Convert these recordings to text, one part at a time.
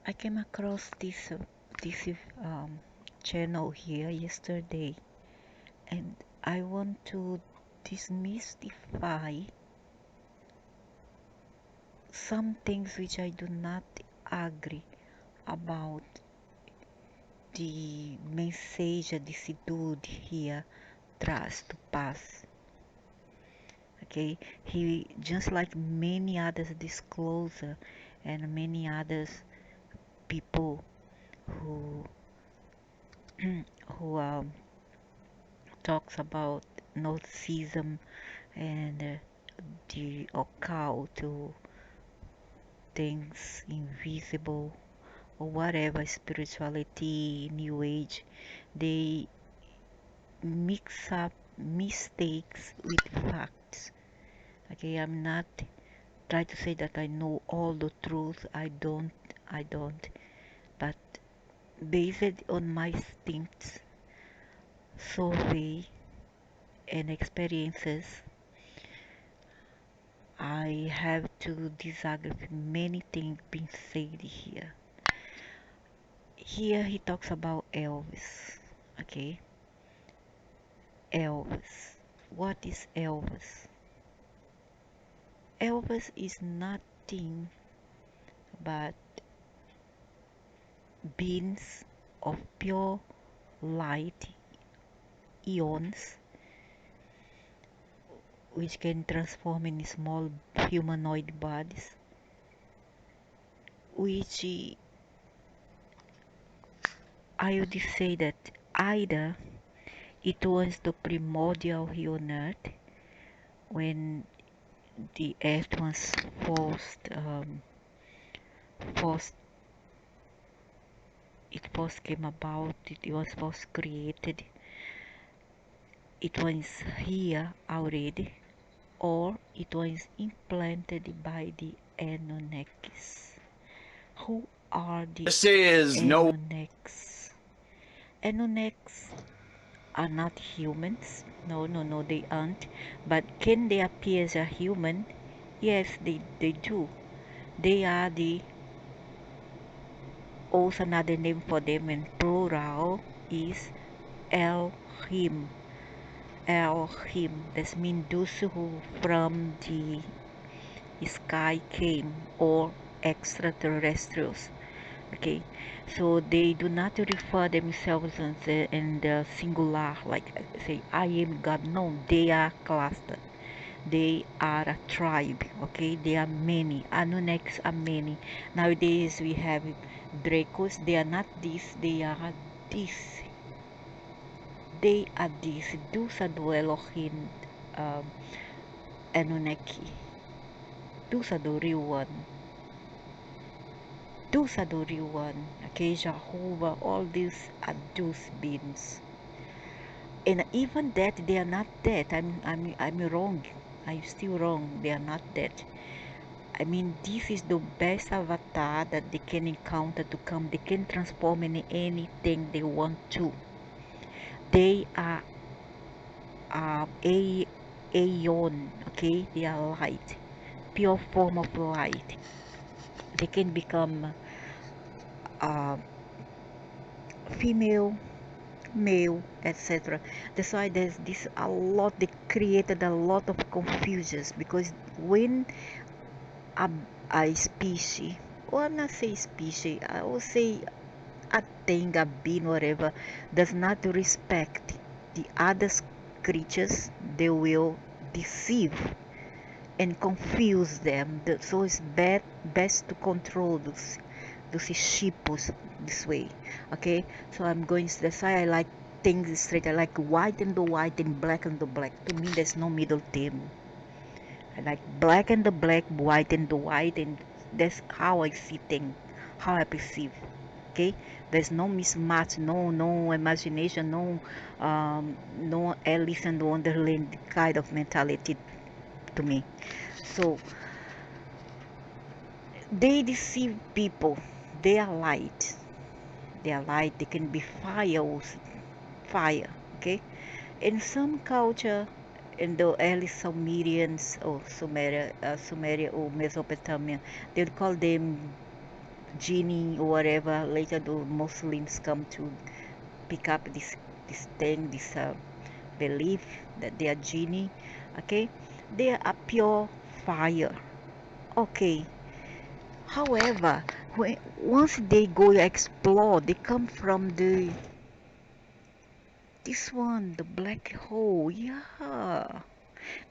I came across this channel here yesterday, and I want to demystify some things which I do not agree about the message that this dude here tries to pass. Okay, he just like many others disclosure and many others people who who talks about Gnosticism and the occult to things invisible or whatever spirituality, new age, they mix up mistakes with facts. Okay, I'm not trying to say that I know all the truth. I don't. But based on my instincts, survey, and experiences, I have to disagree with many things being said here. Here he talks about Elvis. Okay, Elvis. What is Elvis? Elvis is nothing but beams of pure light ions which can transform in small humanoid bodies, which I would say that either it was the primordial here on earth when the earth was first it first came about, it was first created, it was here already, or it was implanted by the Anunnakis. Who are the This is no Anunnakis? Anunnakis are not humans. No, no, no, they aren't. But can they appear as a human? Yes, they do. They are the, also another name for them in plural is Elohim. Elohim. That means those who from the sky came, or extraterrestrials. Okay, so they do not refer themselves in the singular, like say I am God. No, they are clustered. They are a tribe. Okay, they are many. Anunnakis are many. Nowadays we have Dracos. They are not this. They are this. They are this. Those are the Elohim, um, Anunnaki. Those are the real one. Those are the real one. Okay, Jehovah, all these are those beings. And even that they are not dead. I'm wrong. I'm still wrong. They are not dead. I mean, this is the best avatar that they can encounter to come. They can transform in anything they want to. They are a aeon. Okay, they are light, pure form of light. They can become uh, female, male, etc. That's why there's this a lot. They created a lot of confusions because when a, a species, or I'm not say species, I will say a thing, a being, whatever, does not respect the other creatures, they will deceive and confuse them. So it's best to control those sheepos this way. Okay, so I'm going. That's why I like things straight. I like white and the white and black and the black. To me, there's no middle term. I like black and the black, white and the white, and that's how I see things, how I perceive. Okay, there's no mismatch, no imagination, no Alice in Wonderland kind of mentality to me. So they deceive people. They are light. They are light. They can be fire also. Fire. Okay. In some culture, in the early Sumerians or Sumeria or Mesopotamia, they would call them genie or whatever. Later the Muslims come to pick up this thing, this belief that they are genie. Okay, they are pure fire. Okay, however, once they go explore, they come from this one, the black hole. Yeah,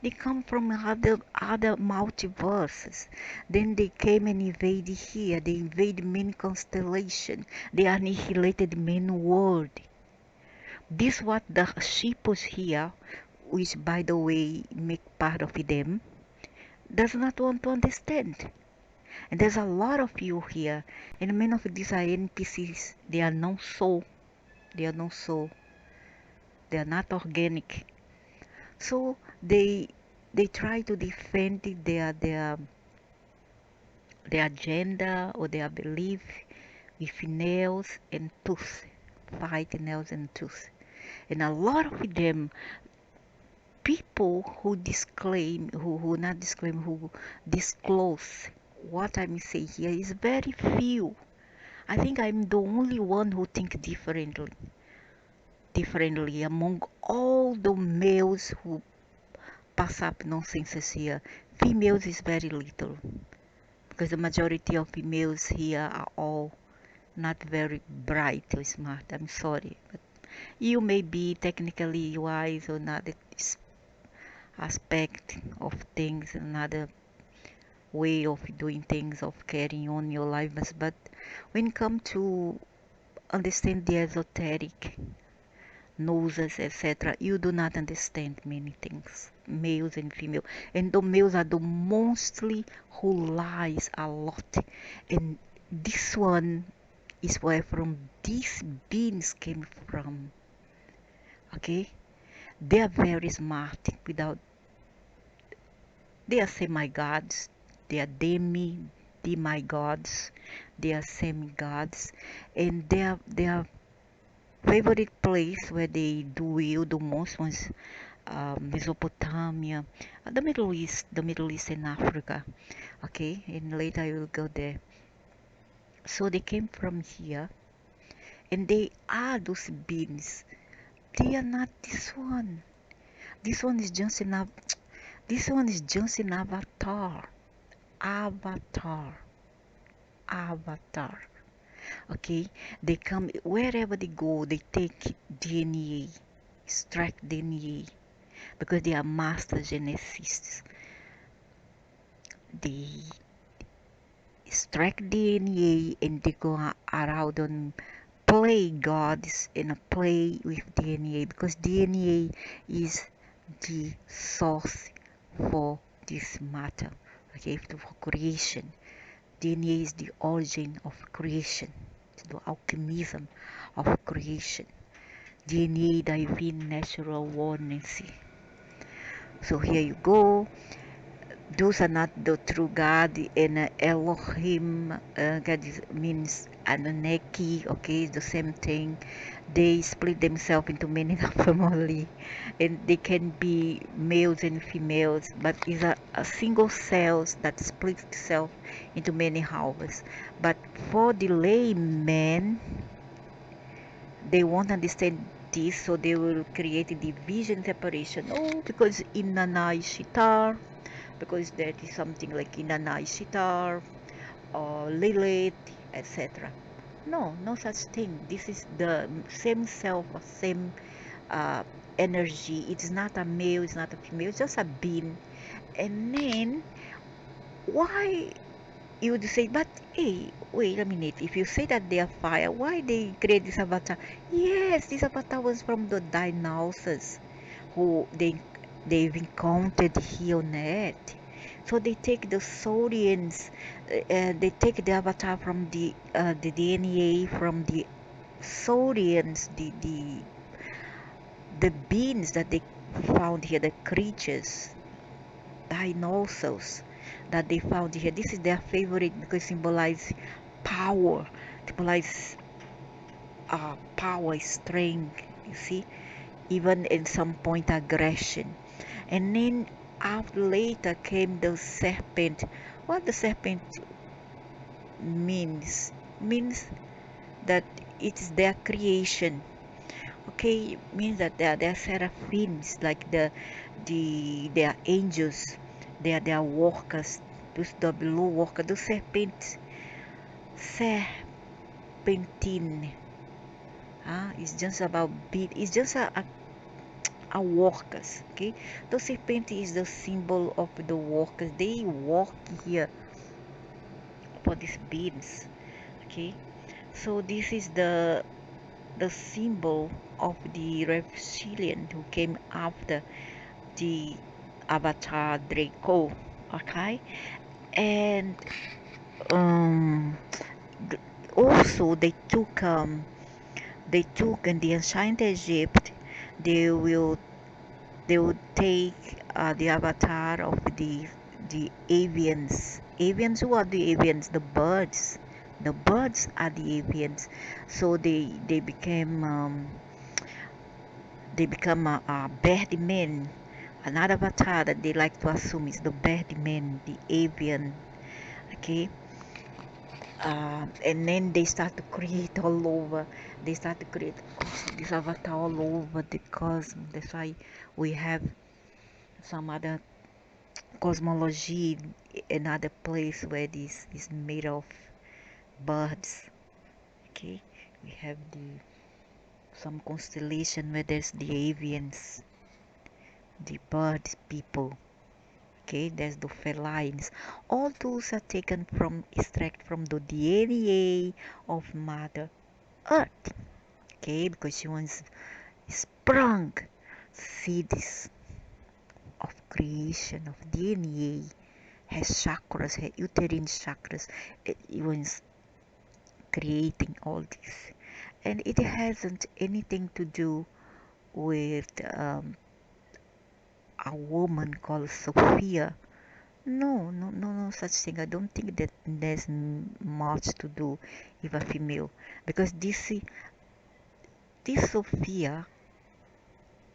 they come from other multiverses. Then they came and invaded here. They invaded many constellations. They annihilated many world. This what the sheepos here, which by the way make part of them, does not want to understand. And there's a lot of you here, and many of these are NPCs. They are no soul. They are no soul. They are not organic. So they try to defend their agenda or their belief with nails and tooth, fight nails and tooth. And a lot of them, people who disclaim, who not disclaim, who disclose what I'm saying here is very few. I think I'm the only one who think differently among all the males who pass up nonsense here. Females is very little because the majority of females here are all not very bright or smart. I'm sorry, but you may be technically wise or not aspect of things, another way of doing things, of carrying on your lives. But when it comes to understand the esoteric, noses, etc., you do not understand many things, males and female. And the males are the mostly who lies a lot. And this one is where from these beings came from. Okay, they are very smart without. They are semi-gods. They are demi-gods. They are semi-gods, and their favorite place where they do will the most was Mesopotamia, the Middle East and Africa. Okay, and later I will go there. So they came from here, and they are those beings. They are not this one. This one is just an this one is just an avatar. Avatar. Avatar. Okay, they come wherever they go. They take DNA, extract DNA because they are master geneticists. They extract DNA and they go around and play gods and play with DNA because DNA is the source for this matter. Okay, for creation. DNA is the origin of creation. It's the alchemism of creation. DNA, divine natural oneness. So here you go. Those are not the true God, and Elohim, God means Anunnaki, okay, it's the same thing. They split themselves into many family, and they can be males and females, but it's a single cells that splits itself into many houses. But for the layman, they won't understand this, so they will create a division separation. Oh, because Inanna is Shitar, because that is something like Inanna is Shitar or Lilith, etc. No, no such thing. This is the same self, same uh, energy. It's not a male, it's not a female, it's just a being. And then, why you would say, but hey, wait a minute, if you say that they are fire, why they create this avatar? Yes, this avatar was from the dinosaurs who they've encountered here on Earth. So they take the Saurians, they take the avatar from the DNA from the Saurians, the beings that they found here, the creatures, dinosaurs that they found here. This is their favorite because it symbolize power, symbolize power, strength. You see, even in some point aggression. And then after later came the serpent. What the serpent? means that it's their creation. Okay, means that they are seraphims, like they are angels, they are workers, those the below worker, those serpentine. It's just about beat. It's just a workers. Okay, the serpent is the symbol of the workers. They work here for these beings. Okay, so this is the symbol of the reptilian who came after the Avatar Draco. Okay, and um, also they took in the ancient Egypt. They will they would take the avatar of the avians. Avians, who are the avians? The birds. The birds are the avians. So they become a bird man. Another avatar that they like to assume is the bird man, the avian. Okay, and then they start to create all over. They start to create this avatar all over the cosmos. That's why we have some other cosmology, another place where this is made of birds. Okay, we have the some constellation where there's the avians, the birds people. Okay, there's the felines. All those are taken from extract from the DNA of Mother Earth. Okay, because she was sprung seeds of creation of DNA, has chakras, has uterine chakras. It was creating all this, and it hasn't anything to do with a woman called Sophia. No, no, no, no such thing. I don't think that there's much to do with a female, because this Sophia,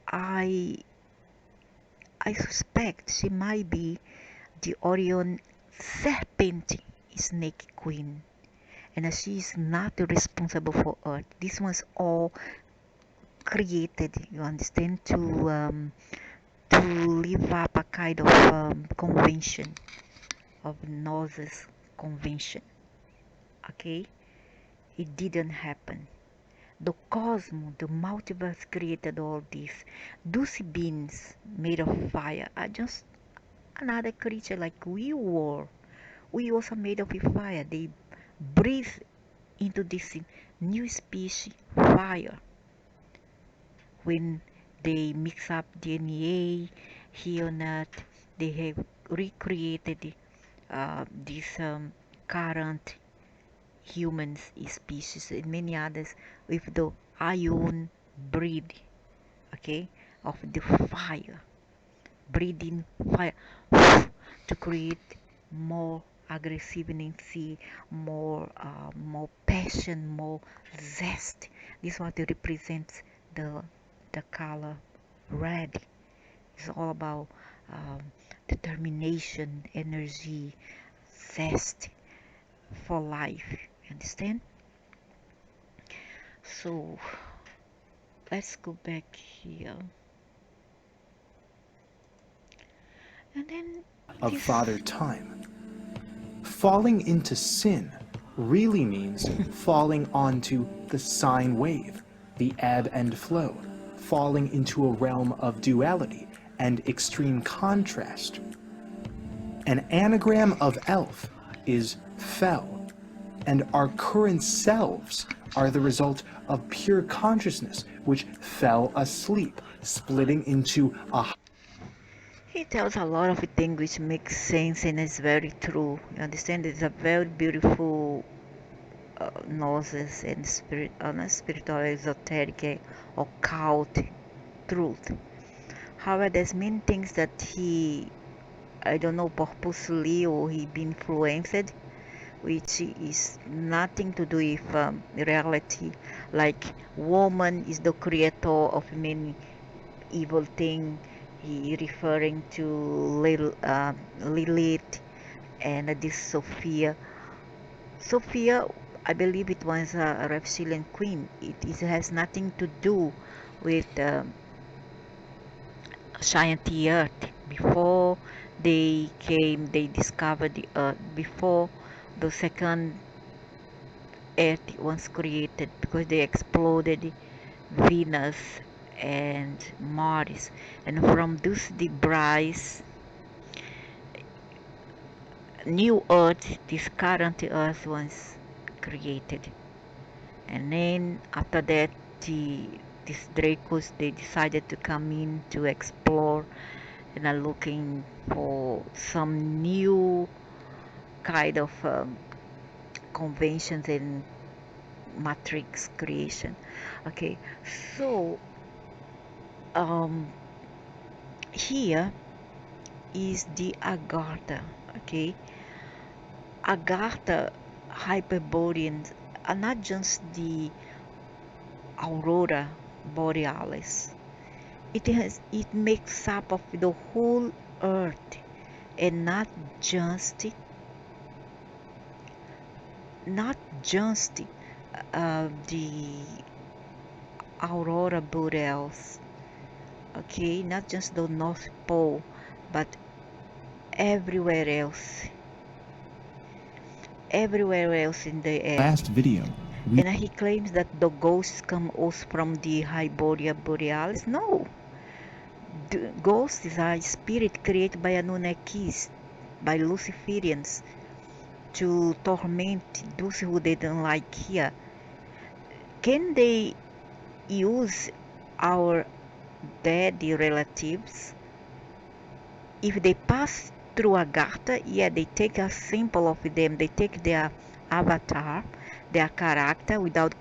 I I suspect she might be the Orion serpent snake queen, and she is not responsible for Earth. This was all created, you understand, to live up a kind of convention, of Gnosis convention. Okay, it didn't happen. The cosmos, the multiverse created all this. Those beings made of fire are just another creature like we were. We also made of fire. They breathe into this new species, fire. When they mix up DNA here on Earth, they have recreated this current humans species and many others with the ion breed, okay, of the fire, breathing fire to create more aggressiveness, more passion, more zest. This is what it represents the color red. It's all about um, determination, energy, zest for life. You understand? So let's go back here. And then Of this. Father Time. Falling into sin really means falling onto the sine wave, the ebb and flow, falling into a realm of duality and extreme contrast. An anagram of elf is fell, and our current selves are the result of pure consciousness which fell asleep, splitting into a. He tells a lot of things which makes sense and is very true. You understand? It's a very beautiful gnosis and spiritual, esoteric, occult truth. However, there's many things that I don't know, purposely or he been influenced, which is nothing to do with reality. Like woman is the creator of many evil thing. He referring to Lilith and this Sophia. Sophia, I believe it was a reptilian queen. It has nothing to do with giant earth. Before they came, they discovered the earth. Before the second earth was created, because they exploded Venus and Mars, and from those debris, new earth, this current earth was created. And then after that, these Dracos, they decided to come in to explore and are looking for some new kind of conventions and matrix creation. Okay, so um, here is the Agartha. Okay, Agartha Hyperboreans are not just the aurora borealis. It makes up of the whole earth, and not just the aurora borealis. Okay, not just the North Pole, but everywhere else, everywhere else in the air. Last video, And he claims that the ghosts come also from the Hyboria borealis. No, the ghost is a spirit created by Anunnakis, by Luciferians, to torment those who they don't like here. Can they use our dead relatives? If they pass through Agartha, yeah, they take a symbol of them, they take their avatar, their character without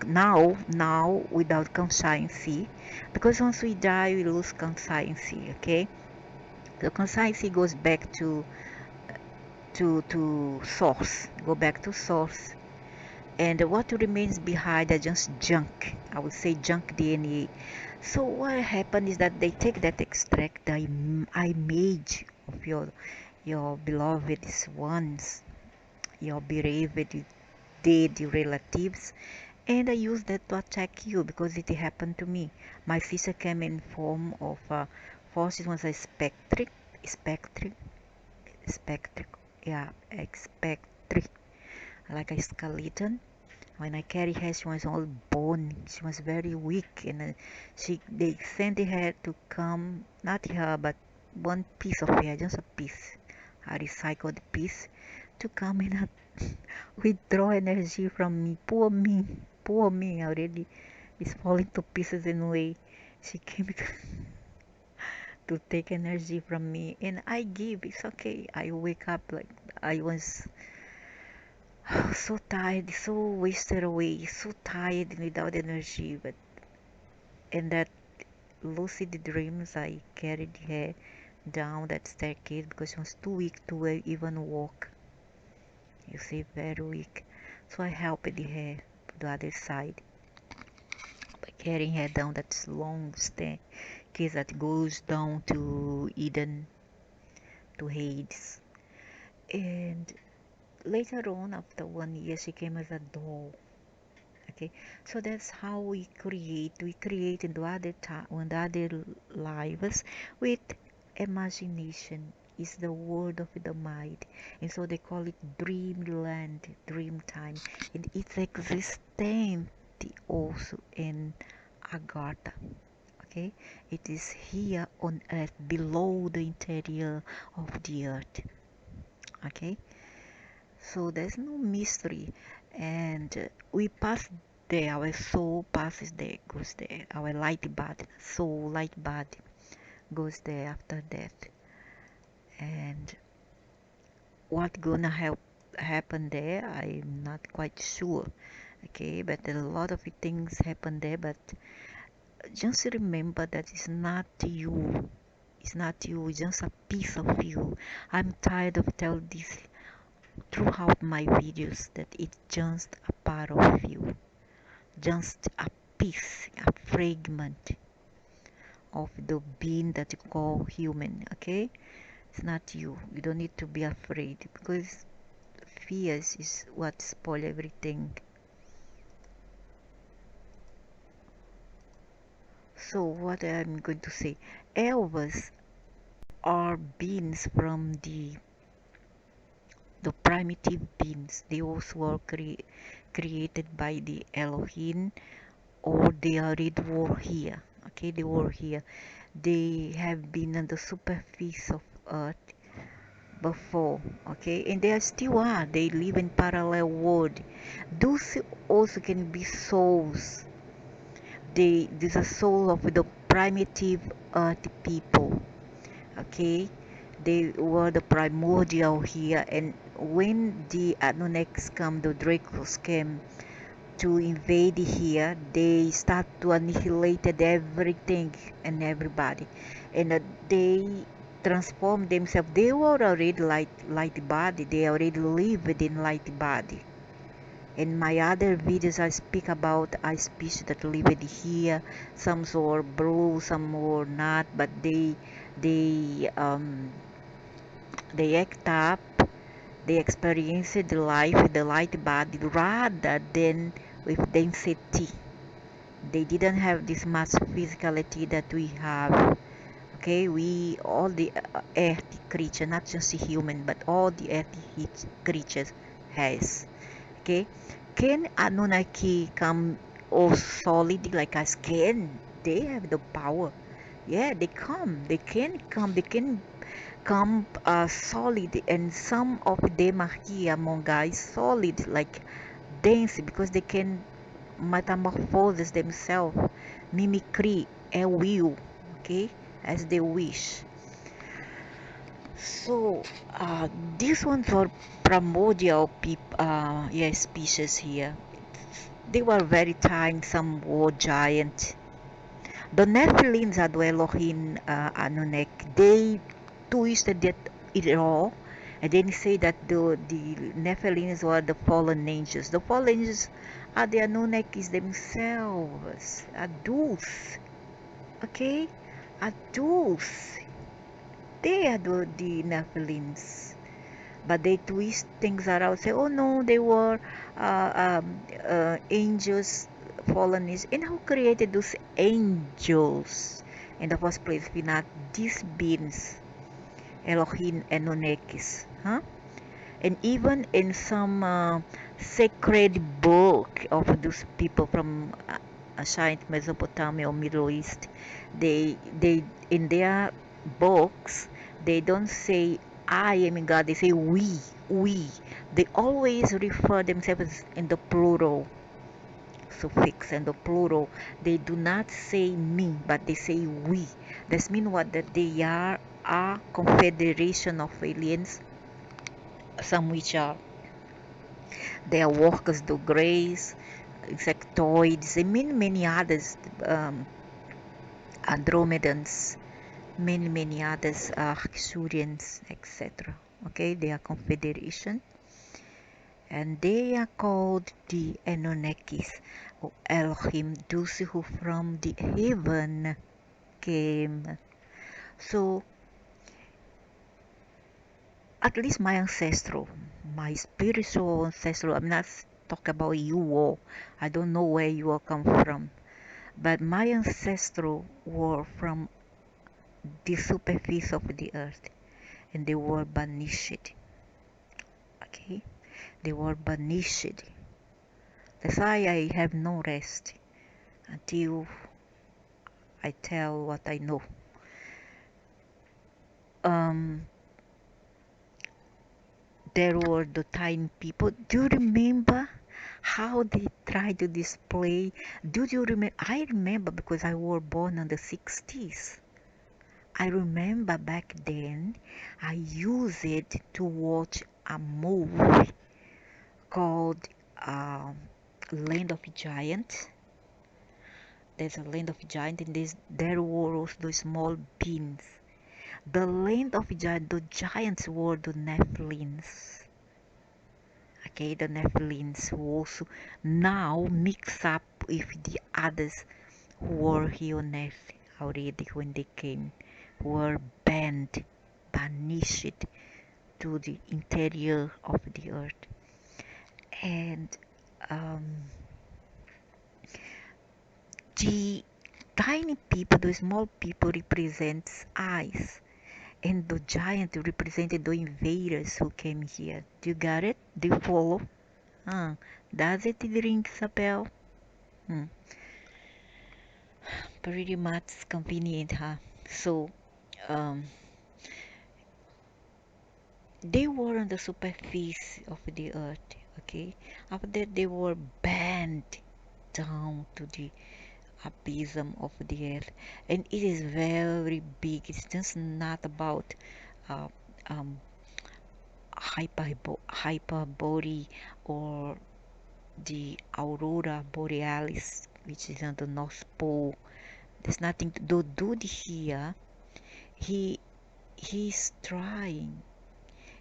without conscience, because once we die we lose conscience. Okay, the conscience goes back to source, go back to source, and what remains behind are just junk. I would say junk DNA. So what happened is that they take that extract the image of your beloved ones, your bereaved dead relatives, and I use that to attack you, because it happened to me. My sister came in form of first it was a spectric, spectric, yeah, a spectric, like a skeleton. When I carried her, she was all bone. She was very weak, and they sent her to come, not her, but one piece of hair, just a piece, a recycled piece, to come and withdraw energy from me. Poor me already is falling to pieces anyway. She came to take energy from me, and I give. It's okay. I wake up like I was so tired, so wasted away, so tired without energy. But in that lucid dreams, I carried her down that staircase because she was too weak to even walk. You see, very weak. So I helped her to the other side by carrying her down that long staircase that goes down to Eden, to Hades. And later on, after 1 year, she came as a doll. Okay, so that's how we create in the other time, in the other lives, with imagination is the word of the mind, and so they call it dreamland, dream time, and it's existent also in Agartha. Okay, it is here on earth, below the interior of the earth. Okay, so there's no mystery, and we pass there. Our soul passes there, goes there. Our light body, soul light body, goes there after death. And what gonna happen there? I'm not quite sure. Okay, but a lot of things happen there. But just remember that it's not you. It's not you. It's just a piece of you. I'm tired of telling this throughout my videos that it's just a part of you, just a piece, a fragment of the being that you call human. Okay, it's not you. You don't need to be afraid, because fears is what spoil everything. So what I'm going to say, elves are beings from the primitive beings. They also were created by the Elohim, or they already were here. Okay, they were here. They have been on the superfice of earth before. Okay, and they still are. They live in parallel world. Those also can be souls. These are soul of the primitive earth people. Okay, they were the primordial here, and when the Anunnakis come, the Dracos came to invade here, they start to annihilate everything and everybody, and they transform themselves. They were already light body. They already live within light body. In my other videos, I speak about a species that lived here. Some were blue, some were not, but they um they act up. They experience the life with the light body rather than with density. They didn't have this much physicality that we have. Okay, we all the earth creature, not just the human, but all the earth creatures has. Okay, can Anunnaki come all solid like us? Can they have the power? Yeah, they come. They can come. They can come solid, and some of them are here among us solid like dense, because they can metamorphose themselves, mimicry and will, okay, as they wish. So these ones are primordial yeah, species here. They were very tiny, some were giant. The Nephilims are the Elohim Anunnaki. They twisted it all, and then say that the Nephilims were the fallen angels. The fallen angels are the Anunnakis themselves, adults. Okay, adults. They are the Nephilims. But they twist things around, say, oh no, they were angels, fallen angels. And who created those angels in the first place? We not these beings, Elohim and Anunnakis, huh? And even in some sacred book of those people from ancient Mesopotamia or Middle East, they in their books they don't say I am God. They say we. They always refer themselves in the plural suffix and the plural. They do not say me, but they say we. This means what? That they are a confederation of aliens, some which are they are workers do grace, insectoids, and many others, andromedans, many others, Arcturians, etc. Okay, they are confederation, and they are called the Anunnakis, or Elohim, those who from the heaven came. So at least my ancestral, my spiritual ancestral, I'm not talking about you all. I don't know where you all come from, but my ancestral were from the superficie of the earth, and they were banished. Okay, they were banished. That's why I have no rest until I tell what I know. Um, there were the tiny people. Do you remember how they tried to display? Do you remember? I remember because I was born in the 60s. I remember back then I used it to watch a movie called um, Land of Giants. There's a Land of Giants, and there were also the small beings. The Land of Giants, the giants were the Nephilims. Okay, the Nephilims who also now mix up with the others who were here on earth already when they came, were banned, banished to the interior of the earth. And um, the tiny people, the small people represents eyes, and the giant represented the invaders who came here. Do you got it? Do you follow? Huh. Does it ring a bell? Hmm. Pretty much convenient, huh? So, um, they were on the superfice of the earth, okay? After that, they were bent down to the abysm of the earth, and it is very big. It's just not about uh, um, hyperbole or the aurora borealis, which is on the North Pole. There's nothing to do. Dude here, he he's trying.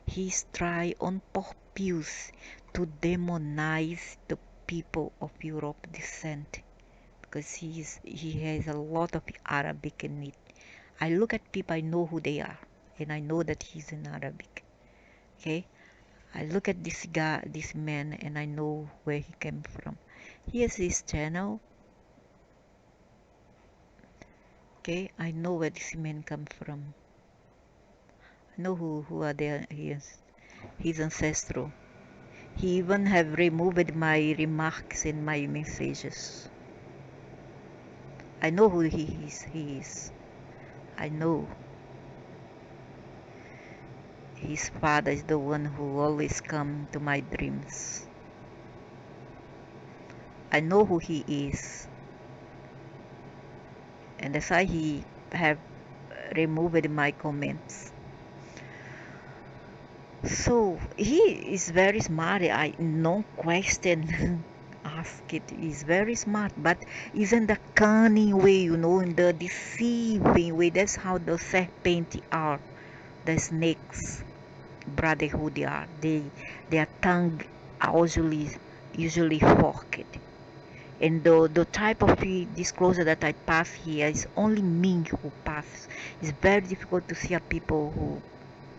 He's trying on purpose to demonize the people of Europe descent because he has a lot of Arabic in it. I look at people, I know who they are, and I know that he's in Arabic. Okay, I look at this guy, this man, and I know where he came from. Here's his channel. Okay, I know where this man come from. I know who are there. He is his ancestral. He even have removed my remarks in my messages. I know who he is. He is. I know his father is the one who always come to my dreams. I know who he is, and that's why he have removed my comments. So he is very smart. I no question ask it. He's very smart, but isn't the cunning way, in the deceiving way. That's how the serpent are, the snakes, brotherhood they are. Their tongue are usually forked. And the type of disclosure that I pass here is only me who pass. It's very difficult to see a people who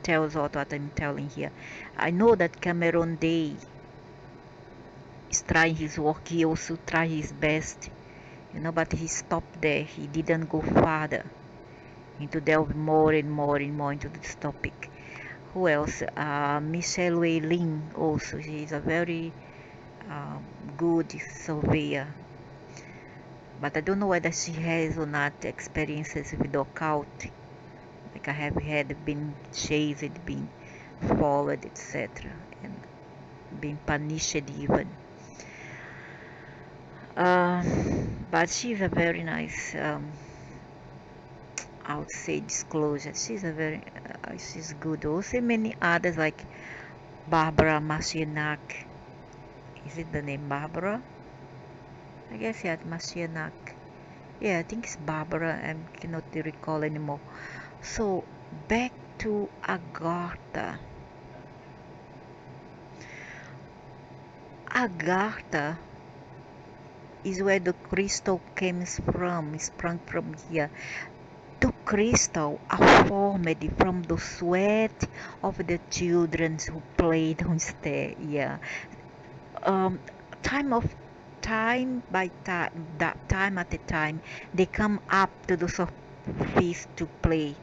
tells out what I'm telling here. I know that Cameron Day is trying his work. He also try his best, but he stopped there. He didn't go further into delve more and more and more into this topic. Who else? Michelle Wei Ling also. She is a very um, good surveyor. But I don't know whether she has or not experiences with the occult. Like I have had been chased, been followed, etc. And being punished even. But she's a very nice, I would say, disclosure. She's good. Also, many others like Barbara Masienak. Is it the name Barbara? I guess yeah, Masienak. Yeah, I think it's Barbara. I cannot recall anymore. So back to Agartha. Agartha is where the crystal comes from, sprung from here. The crystal are formed from the sweat of the children who played on stair. Yeah. Um, time of time by time, that time at a time, they come up to the surface to play.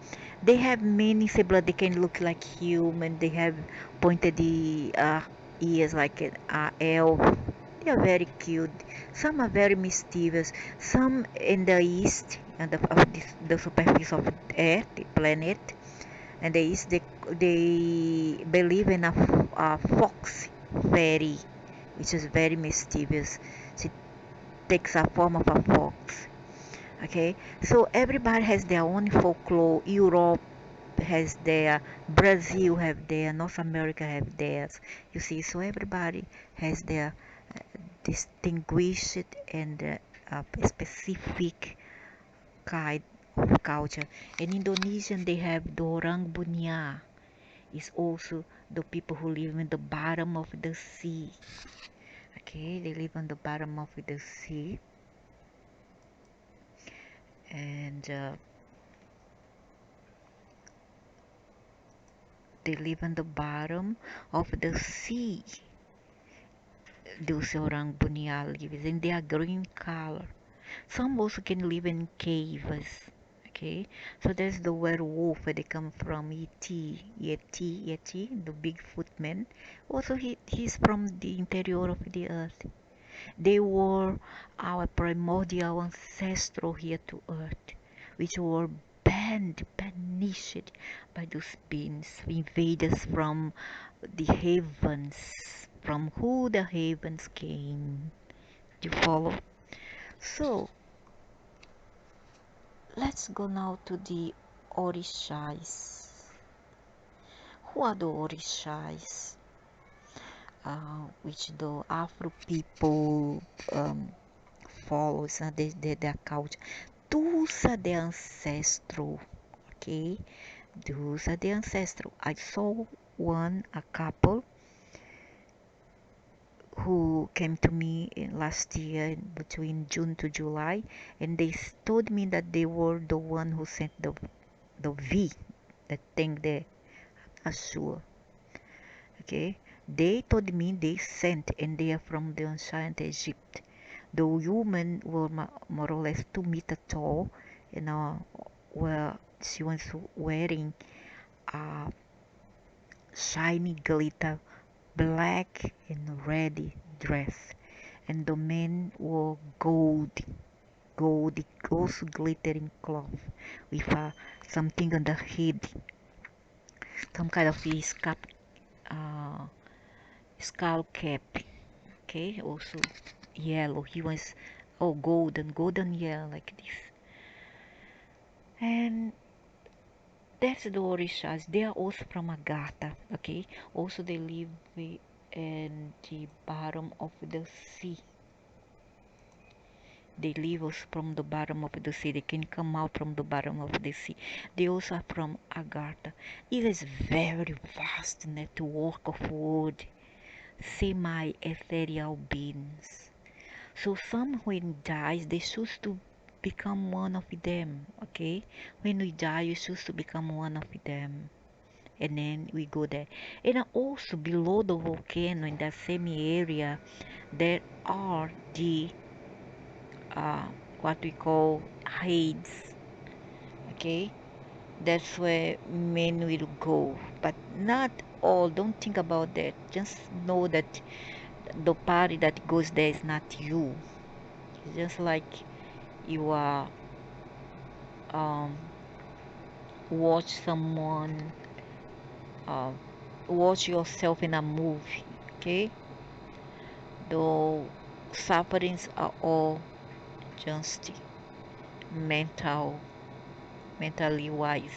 They have many siblings. They can look like human. They have pointed ears like an elf. They are very cute. Some are very mischievous. Some in the east and the superficie of Earth, the planet, and the east they believe in a fox fairy, which is very mischievous. She takes a form of a fox. Okay, so everybody has their own folklore. Europe has their, Brazil have their, North America have theirs. You see, so everybody has their distinguished and specific kind of culture. In Indonesian, they have the orang bunya. Is also the people who live in the bottom of the sea. Okay, they live on the bottom of the sea, and they live on the bottom of the sea. those orang bunia lives, and they are green color. Some also can live in caves. Okay, so there's the werewolf where they come from. Yeti, the Bigfoot man. Also, he's from the interior of the earth. They were our primordial ancestral here to earth, which were banished by those beings, invaders from the heavens, from who the heavens came. Do you follow? So, let's go now to the Orishas. Who are the Orishas? Which the Afro people follows, their culture. Those are the ancestral, okay? Those are the ancestral. I saw a couple who came to me last year between June to July, and they told me that they were the one who sent the V, the thing there, Ashur. Okay, they told me they sent, and they are from the ancient Egypt. The women were more or less 2 meters tall, you know, where she was wearing a shiny glitter black and red dress, and the men wore gold, also glittering cloth with something on the head, some kind of a uh, skull cap. Okay, also yellow. He was golden yellow like this. And that's the Orishas. They are also from Agartha. Okay, also they live in the bottom of the sea. They live also from the bottom of the sea. They can come out from the bottom of the sea. They also are from Agartha. It is very vast network of wood, semi-ethereal beings. So some when dies, they choose to become one of them. Okay, when we die, we choose to become one of them, and then we go there. And also below the volcano in that same area, there are the uh, what we call hides. Okay, that's where men will go, but not all. Don't think about that. Just know that the party that goes there is not you. It's just like you are um, watch someone, uh, watch yourself in a movie. Okay, the sufferings are all just mental, mentally wise.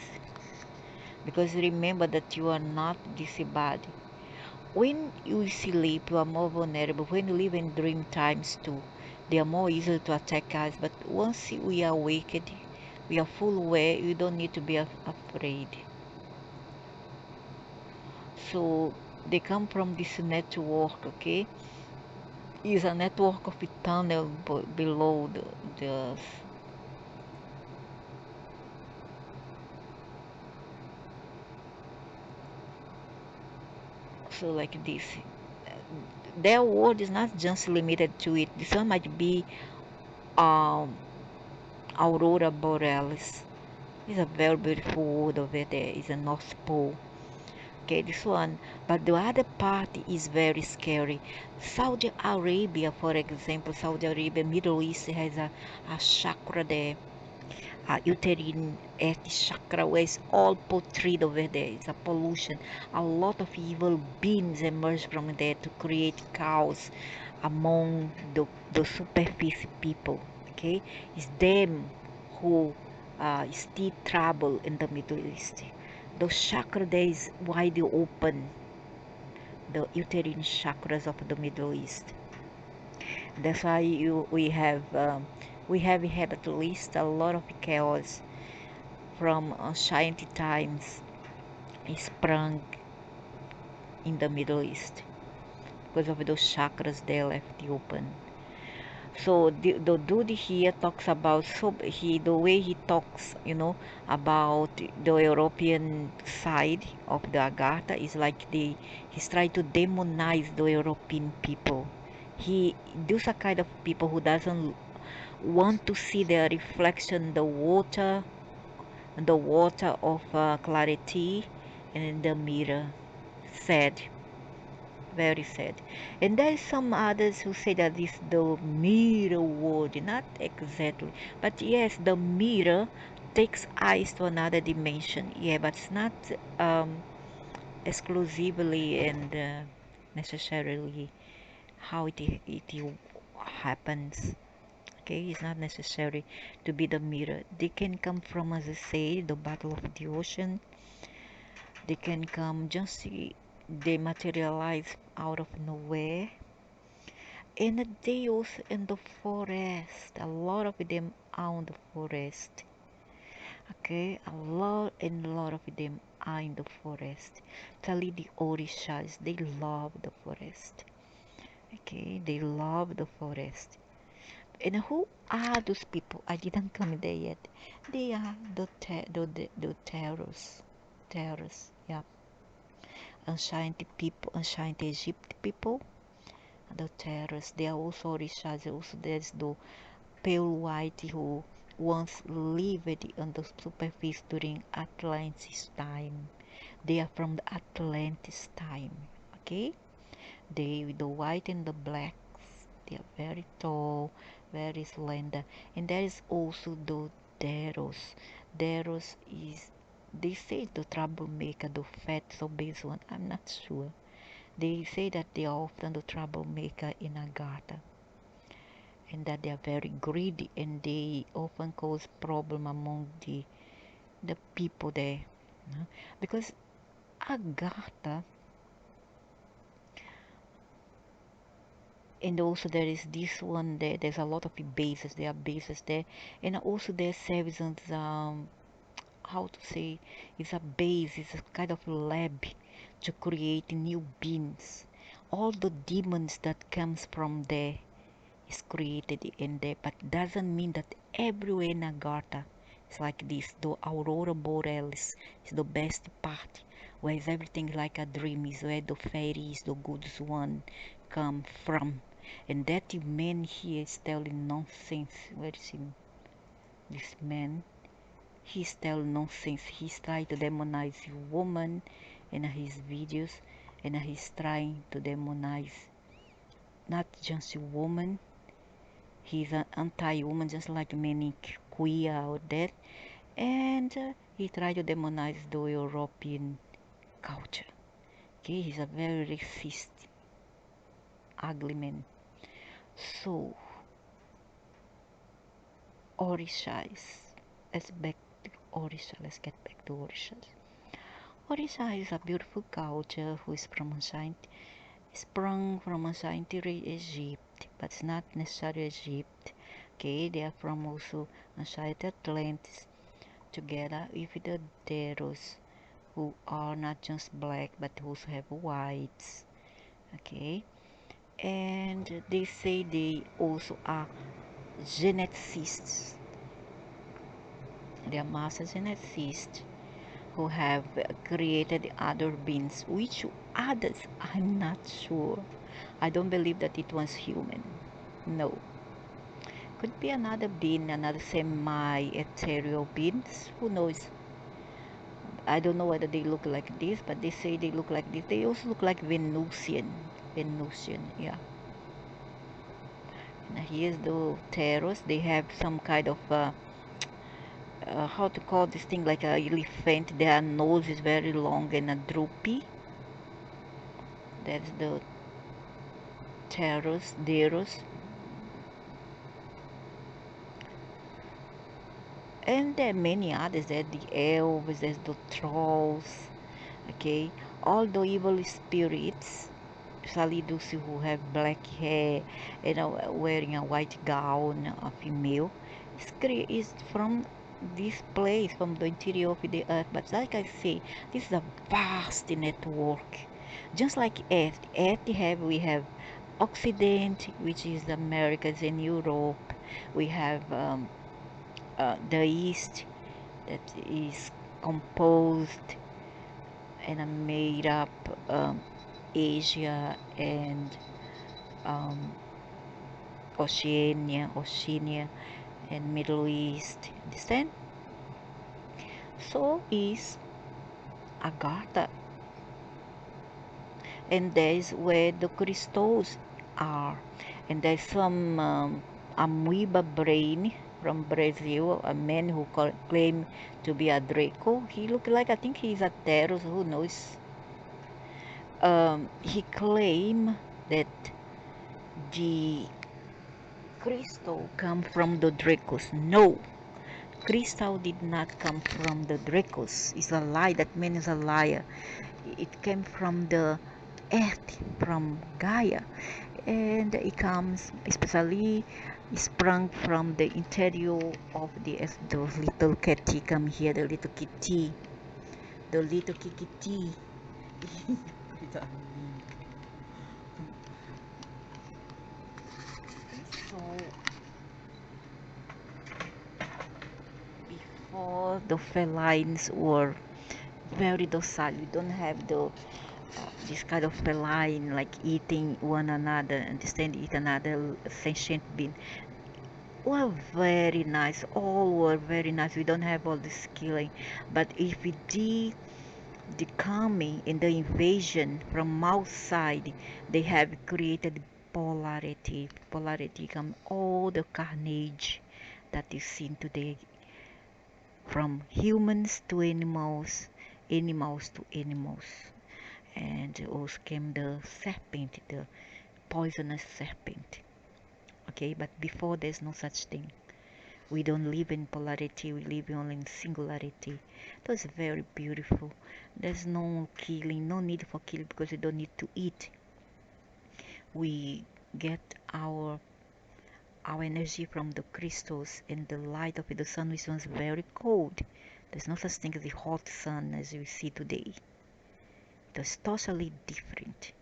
Because remember that you are not this body. When you sleep, you are more vulnerable. When you live in dream times too, they are more easy to attack us. But once we are awakened, we are full aware, you don't need to be afraid. So they come from this network, okay? Is a network of a tunnel below the earth. So like this. Their world is not just limited to it. This one might be um, Aurora Borealis. It's a very beautiful world over there. It's a North Pole. Okay, this one. But the other part is very scary. Saudi Arabia, for example, Saudi Arabia, Middle East has a chakra there, uterine earth chakra, where it's all portrayed over there. It's a pollution. A lot of evil beings emerge from there to create chaos among the superficie people. Okay, it's them who steal trouble in the Middle East. The chakra there is wide open, the uterine chakras of the Middle East. That's why we have had at least a lot of chaos from ancient times sprung in the Middle East because of those chakras they left open. So the dude here talks about, so the way he talks, about the European side of the Agartha is like he's trying to demonize the European people. He those are kind of people who doesn't want to see their reflection in the water of clarity and in the mirror. Sad, very sad. And there is some others who say that this the mirror world, not exactly, but yes, the mirror takes eyes to another dimension. Yeah, but it's not um, exclusively and necessarily how it happens. Okay, it's not necessary to be the mirror. They can come from, as I say, the battle of the ocean. They can come just they materialize out of nowhere. And they also in the forest. A lot of them are in the forest. Okay, a lot of them are in the forest. Tali the Orishas, they love the forest. Okay, they love the forest. And who are those people? I didn't come there yet. They are the terrorists. Terrorists, yeah. Ancient people, ancient Egypt people. The terrorists. They are also Orishas. Also, there's the pale white who once lived on the superficie during Atlantis time. They are from the Atlantis time. Okay? They with the white and the blacks. They are very tall, very slender. And there is also the Deros. Deros is they say the troublemaker, the fat obese one. I'm not sure. They say that they are often the troublemaker in Agatha, and that they are very greedy and they often cause problem among the people there. Because Agatha, and also there is this one there. There's a lot of bases. There are bases there, and also there's services. How to say? It's a base. It's a kind of lab to create new beings. All the demons that comes from there is created in there, but doesn't mean that everywhere in Agartha is like this. The aurora borealis is the best part, where is everything like a dream, is where the fairies, the good one, come from. And that man here is telling nonsense. Where is him? This man, he's telling nonsense. He's trying to demonize woman in his videos, and he's trying to demonize not just woman. He's an anti-woman, just like many queer out there, and he tried to demonize the European culture. Okay, he's a very racist, ugly man. So, Orishas. Let's get back to Orishas. Orisha is a beautiful culture who is from sprung from ancient Egypt, but it's not necessarily Egypt. Okay, they are from also ancient Atlantis, together with the Deros, who are not just black but also have whites. Okay, and they say they also are geneticists. They are master geneticists who have created other beings, which others I'm not sure. I don't believe that it was human. No. Could be another being, another semi-ethereal beings. Who knows? I don't know whether they look like this, but they say they look like this. They also look like Venusian. Venusian, yeah. And here's the Taros. They have some kind of how to call this thing, like a elephant. Their nose is very long and a droopy. That's the Taros, Deros. And there are many others. There's the elves, there's the trolls, okay, all the evil spirits, especially those who have black hair, wearing a white gown, a female, is from this place, from the interior of the earth. But like I say, this is a vast network, just like we have Occident, which is the Americas and Europe. We have the East, that is composed and made up Asia and Oceania, and Middle East. Understand? So is Agartha, and that is where the crystals are. And there's some amoeba brain from Brazil, a man who claimed to be a Draco. He looked like, I think he's a Teros, who knows. He claimed that the crystal come from the Dracos. No, crystal did not come from the Dracos. It's a lie. That man is a liar. It came from the earth, from Gaia, and it comes especially sprung from the interior of the earth. Those little kitty come here, the little kitty, the little kitty. So before the felines were very docile, we don't have the this kind of feline like eating one another, understand, eat another sentient being. Were very nice, all were very nice. We don't have all this killing, but if we did the coming and the invasion from outside, they have created polarity come all the carnage that is seen today, from humans to animals, animals to animals. And also came the serpent, the poisonous serpent. Okay, but before there's no such thing. We don't live in polarity, we live only in singularity. That's very beautiful. There's no killing, no need for killing, because we don't need to eat. We get our energy from the crystals and the light of the sun, which was very cold. There's no such thing as the hot sun as we see today. It's totally different.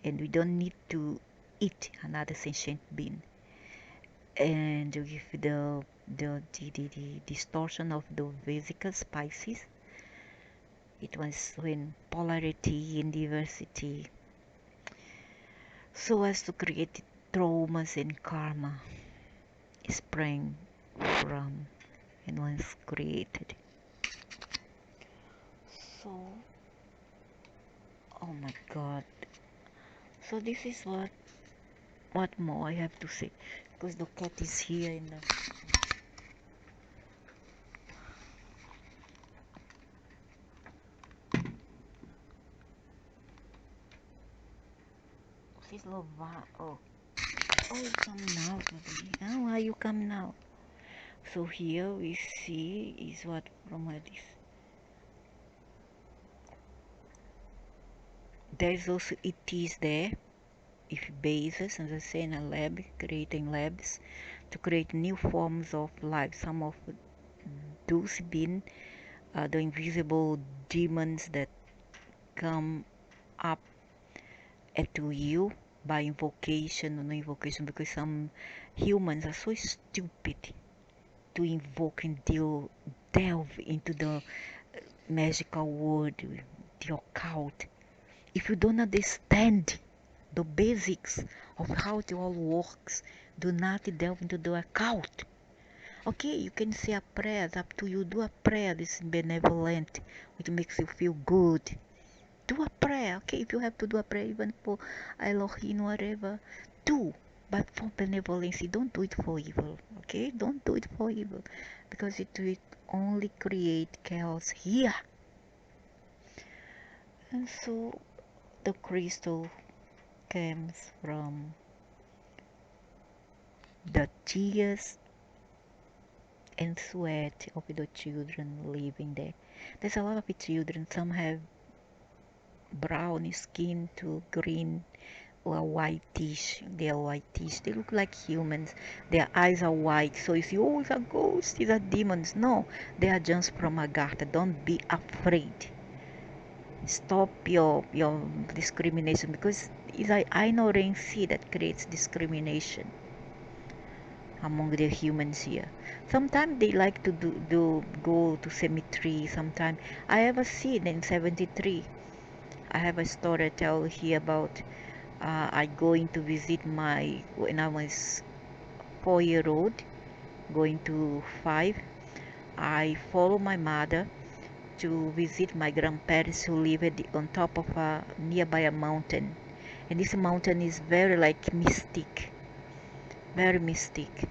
And we don't need to eat another sentient being. And with the distortion of the Vesica spices, it was when polarity and diversity, so as to create traumas and karma, sprang from and was created. So, oh my God. So this is what more I have to say, because the cat is here in the she's lova. Oh, you come now, baby. Oh, why you come now? So here we see is what from where this. There's also ETs there, if bases, as I say, in a lab, creating labs to create new forms of life. Some of those being the invisible demons that come up at you by invocation or no invocation, because some humans are so stupid to invoke and delve into the magical world, the occult. If you don't understand the basics of how it all works, do not delve into the occult. Okay, you can say a prayer, it's up to you. Do a prayer, this is benevolent, which makes you feel good. Do a prayer, okay? If you have to do a prayer, even for Elohim, whatever, do. But for benevolency, don't do it for evil, okay? Don't do it for evil, because it will only create chaos here. And so the crystal comes from the tears and sweat of the children living there. There's a lot of children. Some have brown skin to green or whitish. They are whitish. They look like humans. Their eyes are white. So if you, oh, it's a ghost, it's a demons. No, they are just from Agartha. Don't be afraid. Stop your discrimination, because it's ignorance that creates discrimination among the humans here. Sometimes they like to go to cemetery. Sometimes I ever seen in 73. I have a story to tell here about I going to visit my when I was 4 year old, going to 5. I follow my mother to visit my grandparents who lived on top of a nearby a mountain, and this mountain is very like mystic, very mystic.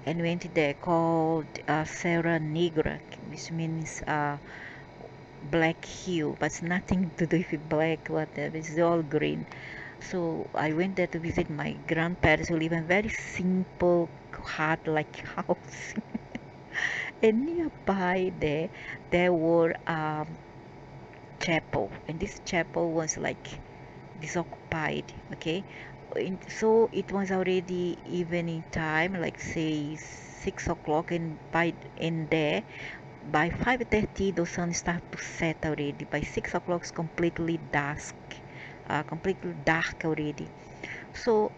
And went there called Serra Negra, which means black hill, but it's nothing to do with black, whatever. It's all green. So I went there to visit my grandparents who live in very simple hut like house. And nearby there were chapel, and this chapel was like disoccupied. Okay, so it was already evening time, like say 6 o'clock, and by in there by 5:30 the sun started to set already. By 6 o'clock it's completely dark already. So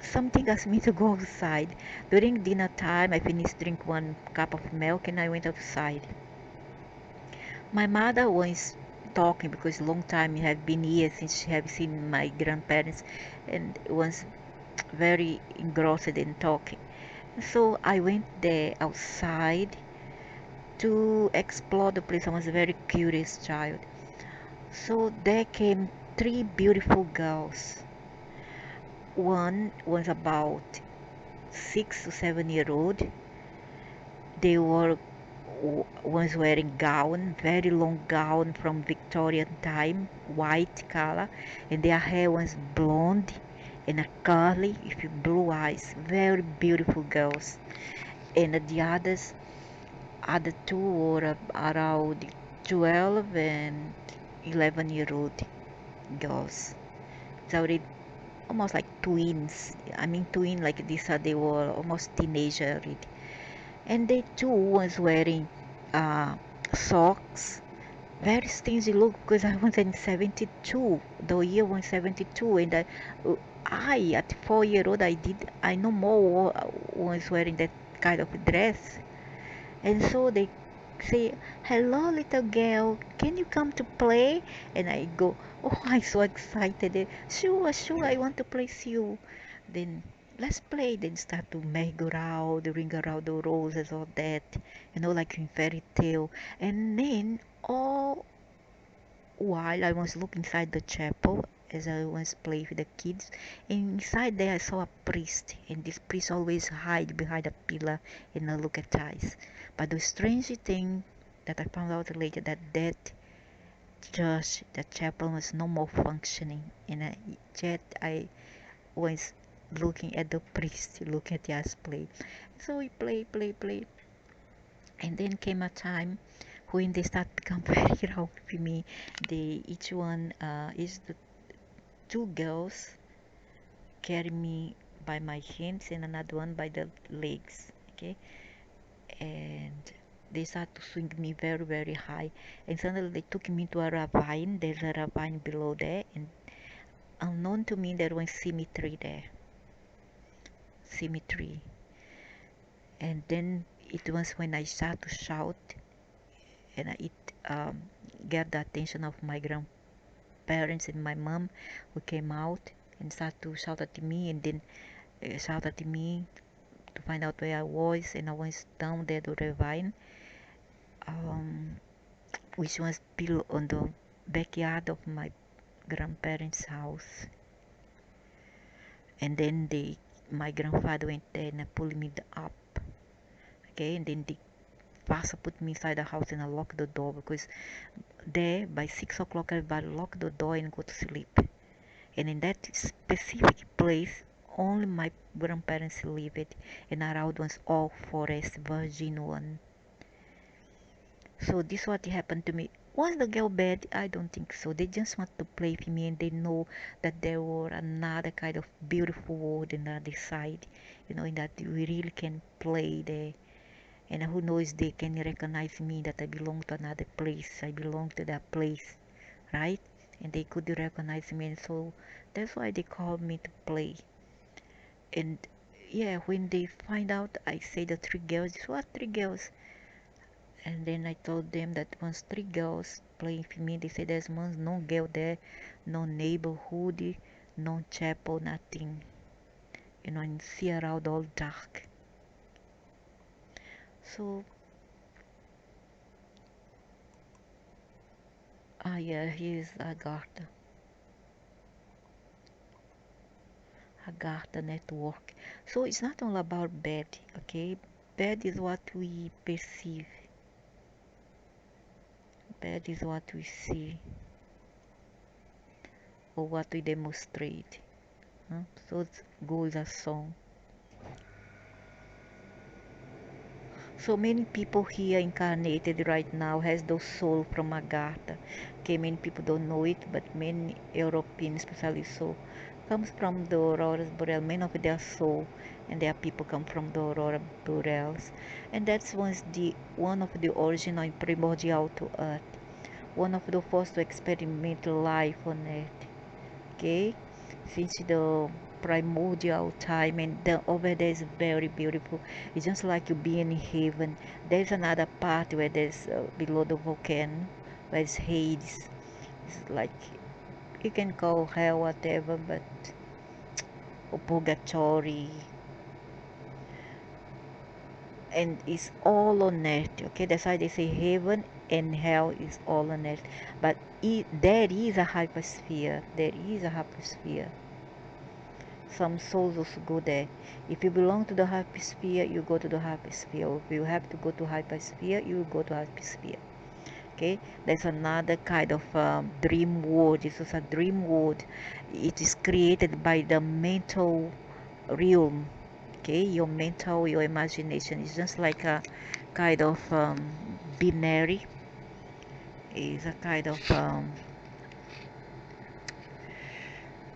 something asked me to go outside. During dinner time, I finished drink one cup of milk and I went outside. My mother was talking because long time it had been years since she had seen my grandparents and was very engrossed in talking. So I went there outside to explore the place. I was a very curious child. So there came three beautiful girls. One was about 6 to 7 year old. They were was wearing gown, very long gown from Victorian time, white color, and their hair was blonde and a curly, if you blue eyes, very beautiful girls. And the other two were around 12 and 11 year old girls. It's already almost like twins. I mean twin like this, they were almost teenager already. And they too was wearing uh, socks. Very stingy look because I was in 72. The year was 72, and I at 4 year old I no more was wearing that kind of dress. And so they say, "Hello, little girl, can you come to play?" And I go, "Oh, I'm so excited. Sure, sure, I want to play with you." Then let's play. Then start to merry around, ring around the roses, all that, like in fairy tale. And then all while I was looking inside the chapel as I was playing with the kids, and inside there I saw a priest, and this priest always hide behind a pillar and not look at eyes. But the strange thing that I found out later that church, that chapel was no more functioning, and yet I was looking at the priest, looking at us play. So we play, and then came a time when they start become very round with me. They each one each the two girls carry me by my hands and another one by the legs. Okay, and they start to swing me very very high, and suddenly they took me to a ravine. There's a ravine below there, and unknown to me there was cemetery there, cemetery. And then it was when I started to shout, and it got the attention of my grandparents and my mom, who came out and started to shout at me, and then shout at me to find out where I was, and I was down there to ravine, um, which was built on the backyard of my grandparents' house. And then my grandfather went there and pulled me up. Okay, and then the pastor put me inside the house and I locked the door because there by 6 o'clock everybody lock the door and go to sleep. And in that specific place only my grandparents lived, and around was all forest, virgin one. So this what happened to me. Was the girl bad? I don't think so. They just want to play with me, and they know that there were another kind of beautiful world on the other side, in that we really can play there. And who knows, they can recognize me that I belong to another place. I belong to that place, right? And they could recognize me, and so that's why they called me to play. And yeah, when they find out I say the three girls, what three girls? And then I told them that once three girls playing for me, they said there's once no girl there, no neighborhood, no chapel, nothing. And see around all dark. So, yeah, here's Agartha network. So it's not all about bad, okay? Bad is what we perceive. Bad is what we see or what we demonstrate. Huh? So it goes a song. So many people here incarnated right now has those soul from Agartha. Okay, many people don't know it, but many Europeans, especially so, comes from the Aurora Boreal. Many of their soul and their people come from the Aurora Boreals, and that's one of the original and primordial to Earth. One of the first to experiment life on Earth. Okay, since the primordial time, and over there is very beautiful. It's just like you being in heaven. There's another part where there's below the volcano where it's Hades. It's like you can call hell whatever, but or purgatory, and it's all on earth. Okay, that's why they say heaven and hell is all on earth. But there is a hypersphere. There is a hypersphere. Some souls also go there. If you belong to the hypersphere, you go to the hypersphere. If you have to go to hypersphere, you go to hypersphere. Okay, there's another kind of dream world. This is a dream world. It is created by the mental realm. Okay, your mental, your imagination is just like a kind of binary. Is a kind of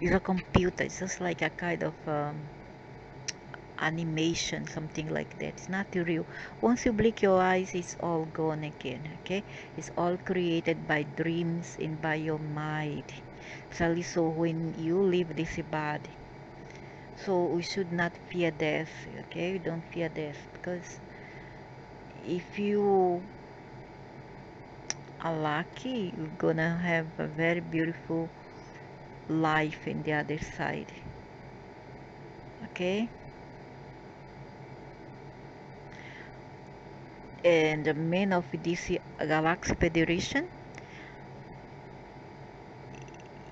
is a computer. It's just like a kind of animation, something like that. It's not real. Once you blink your eyes, it's all gone again. Okay, it's all created by dreams and by your mind. So when you leave this body, so we should not fear death. Okay, don't fear death, because if you are lucky, you're gonna have a very beautiful life in the other side. Okay, and the men of this Galaxy Federation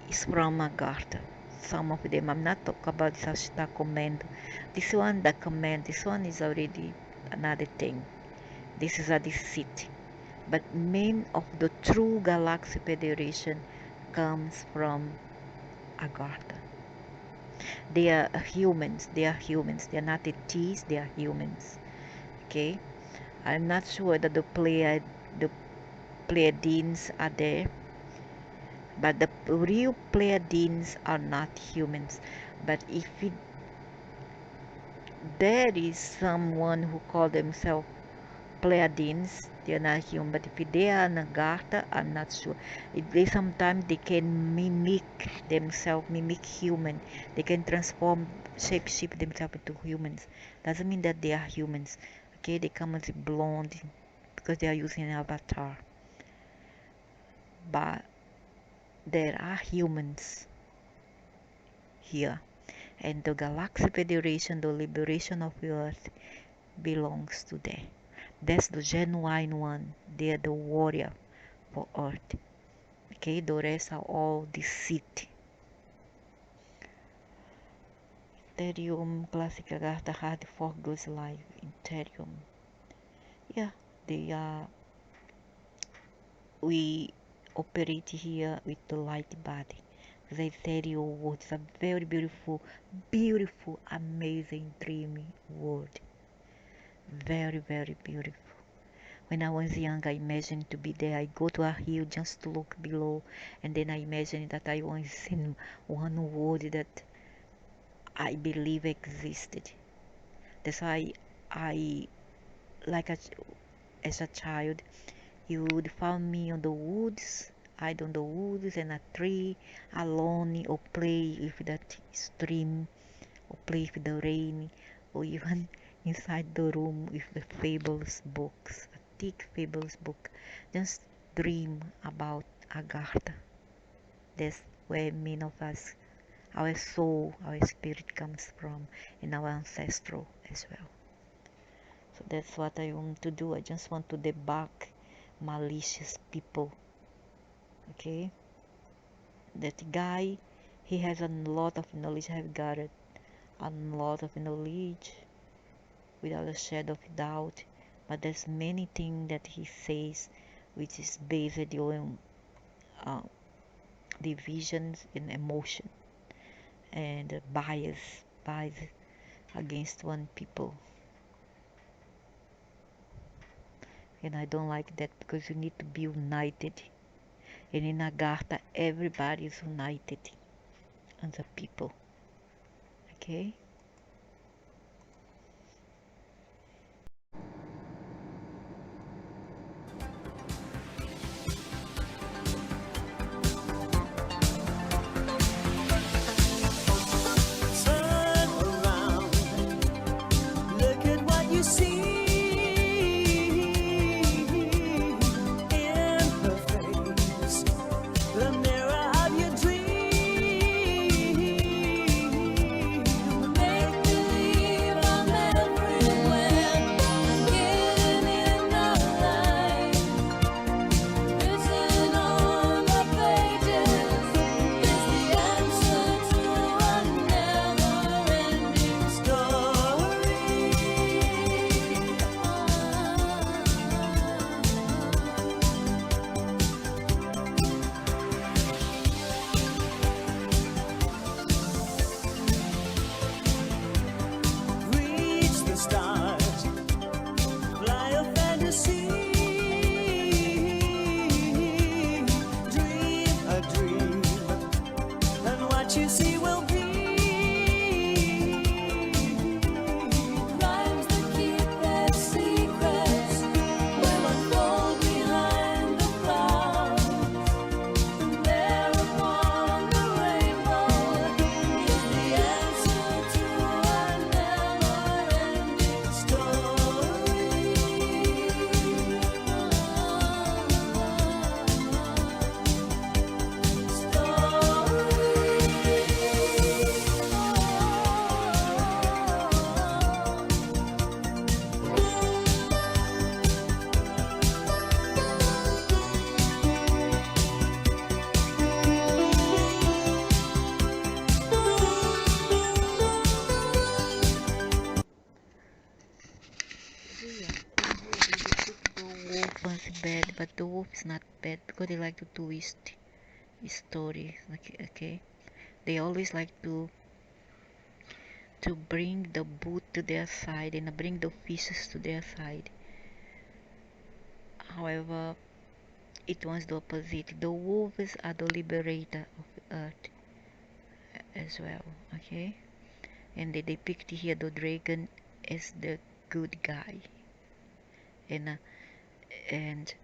is from Agartha. Some of them, I'm not talking about Sashita command. This one, the command, this one is already another thing. This is a deceit. But men of the true Galaxy Federation comes from Agartha. They are humans. They are humans. They are not ETs. They are humans. Okay. I'm not sure that the Pleiadians are there, but the real Pleiadians are not humans. But if there is someone who call themselves Pleiadians, they are not human. But if they are Nagartha, I'm not sure. They sometimes they can mimic themselves, mimic human. They can transform, shape themselves into humans. Doesn't mean that they are humans. Okay, they come as blonde because they are using an avatar. But there are humans here, and the Galaxy Federation, the liberation of the Earth, belongs to them. That's the genuine one. They are the warrior for Earth. Okay, the rest are all deceit. Ethereum, Classic Agartha, Hard Fork goes live. Ethereum. Yeah, they are. We operate here with the light body. The ethereal world is a very beautiful, beautiful, amazing, dreamy world. Very, very beautiful. When I was young, I imagined to be there. I go to a hill just to look below, and then I imagined that I was in one world that I believe existed. That's why I, like as a child, you would find me on the woods, hide on the woods and a tree, alone, or play with that stream, or play with the rain, or even inside the room with the fables books. antique fables book. Just dream about Agartha. That's where many of us, our soul, our spirit comes from, and our ancestral as well. So that's what I want to do. I just want to debunk malicious people. Okay, that guy, he has a lot of knowledge. I've got it, a lot of knowledge without a shadow of doubt. But there's many things that he says which is based on uh, divisions in emotion and bias against one people. And I don't like that because you need to be united. And in Agartha, everybody is united as a people. Okay? Turn around, look at what you see in her face, the mirror of your dream. Make believe I'm everywhere, getting in the light, written on the pages is the answer to a never-ending story. Reach the stars, fly a fantasy, dream a dream, and what you see will be rhymes that keep their secrets will unfold behind the clouds. And there upon the rainbow is the answer to a never-ending The wolf was bad, but the wolf is not bad because they like to twist stories. Okay, they always like to bring the boot to their side and bring the fishes to their side. However, it was the opposite. The wolves are the liberator of earth as well. Okay, and they depict here the dragon as the good guy, and and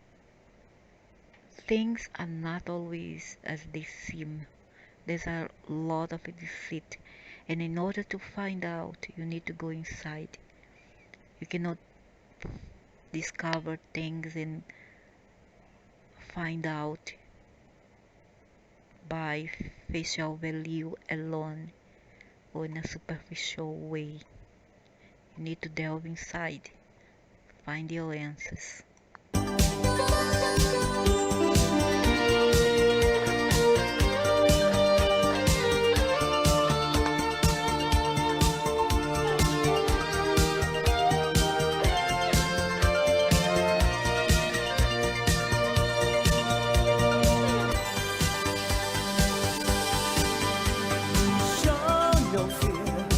things are not always as they seem. There's a lot of deceit, and in order to find out, you need to go inside. You cannot discover things and find out by facial value alone or in a superficial way. You need to delve inside, find your answers. Show no fear,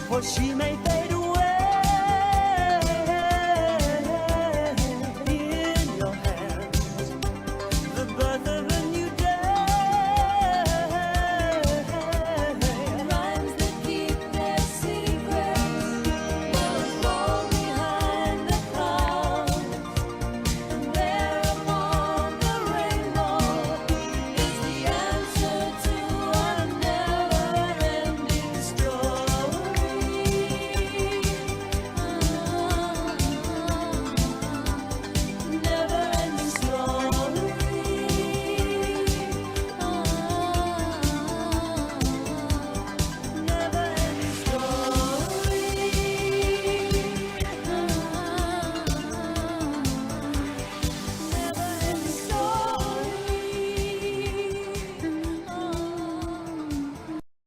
for she